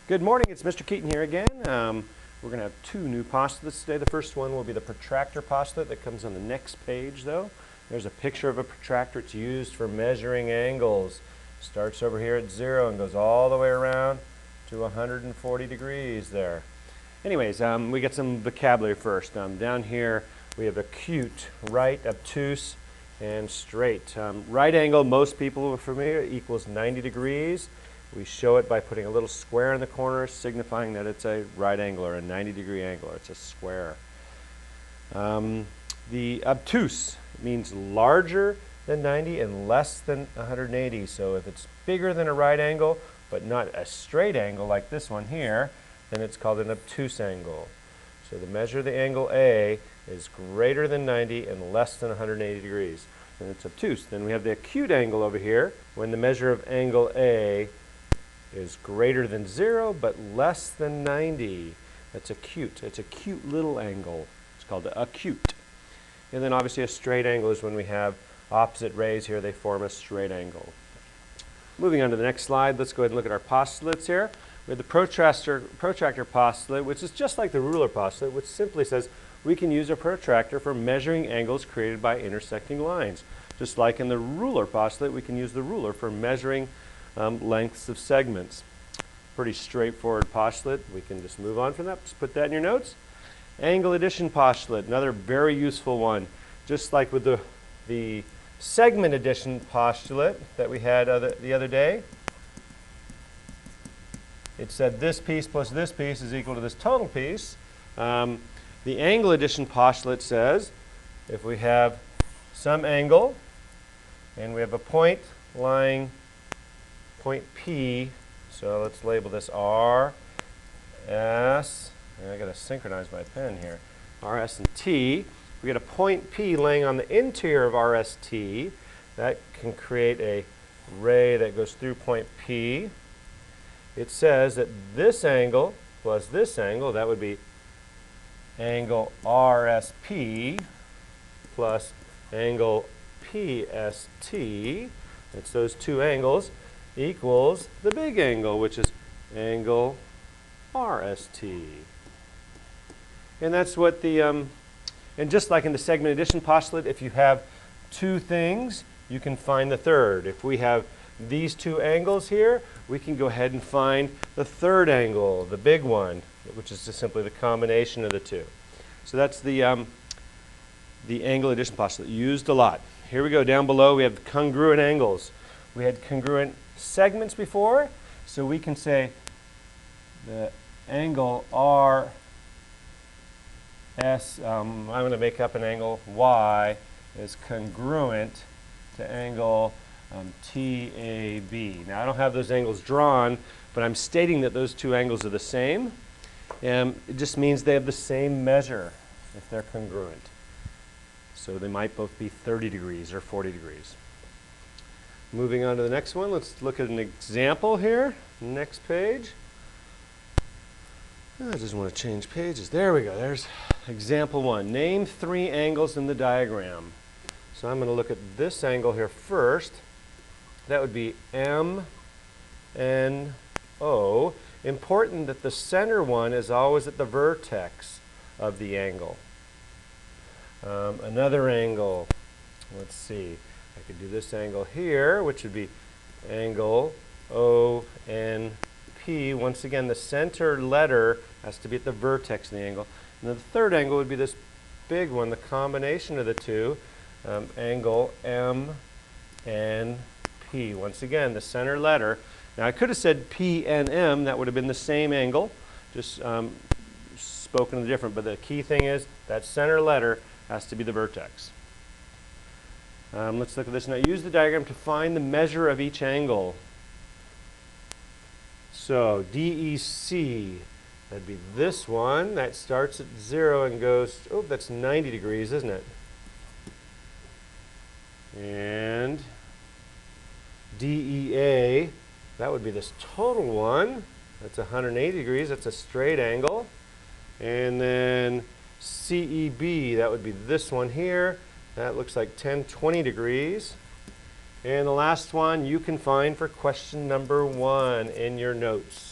Good morning, it's Mr. Keaton here again. We're going to have two new postulates today. The first one will be the protractor postulate that comes on the next page though. There's a picture of a protractor. It's used for measuring angles. Starts over here at 0 and goes all the way around to 140 degrees there. Anyways, we get some vocabulary first. Down here we have acute, right, obtuse, and straight. Right angle, most people are familiar, equals 90 degrees. We show it by putting a little square in the corner, signifying that it's a right angle or a 90-degree angle, or it's a square. The obtuse means larger than 90 and less than 180. So if it's bigger than a right angle, but not a straight angle like this one here, then it's called an obtuse angle. So the measure of the angle A is greater than 90 and less than 180 degrees. And it's obtuse. Then we have the acute angle over here, when the measure of angle A is greater than 0 but less than 90. That's acute. It's a cute little angle. It's called acute. And then obviously a straight angle is when we have opposite rays here, they form a straight angle. Moving on to the next slide, let's go ahead and look at our postulates here. We have the protractor postulate, which is just like the ruler postulate, which simply says we can use a protractor for measuring angles created by intersecting lines. Just like in the ruler postulate, we can use the ruler for measuring lengths of segments. Pretty straightforward postulate. We can just move on from that. Just put that in your notes. Angle addition postulate, another very useful one. Just like with the segment addition postulate that we had the other day. It said this piece plus this piece is equal to this total piece. The angle addition postulate says if we have some angle and we have a point lying point P, so let's label this R, S, and I got to synchronize my pen here, R, S, and T. We get a point P laying on the interior of RST. That can create a ray that goes through point P. It says that this angle plus this angle, that would be angle RSP plus angle PST. It's those two angles equals the big angle, which is angle RST. And that's what the, and just like in the segment addition postulate, if you have two things, you can find the third. If we have these two angles here, we can go ahead and find the third angle, the big one, which is just simply the combination of the two. So that's the angle addition postulate, used a lot. Here we go, down below we have congruent angles. We had congruent segments before, so we can say the angle RS, I'm going to make up an angle Y, is congruent to angle TAB. Now I don't have those angles drawn, but I'm stating that those two angles are the same. It just means they have the same measure if they're congruent. So they might both be 30 degrees or 40 degrees. Moving on to the next one, let's look at an example here. Next page. I just want to change pages. There we go. There's example 1. Name 3 angles in the diagram. So I'm going to look at this angle here first. That would be MNO. Important that the center one is always at the vertex of the angle. Another angle, let's see. I could do this angle here, which would be angle ONP. Once again, the center letter has to be at the vertex of the angle. And then the third angle would be this big one, the combination of the two, angle MNP. Once again, the center letter. Now I could have said PNM, that would have been the same angle, just spoken different, but the key thing is that center letter has to be the vertex. Let's look at this now. Use the diagram to find the measure of each angle. So DEC, that'd be this one. That starts at 0 and goes, oh, that's 90 degrees, isn't it? And DEA, that would be this total one. That's 180 degrees. That's a straight angle. And then CEB, that would be this one here. That looks like 10-20 degrees. And the last one you can find for question number 1 in your notes.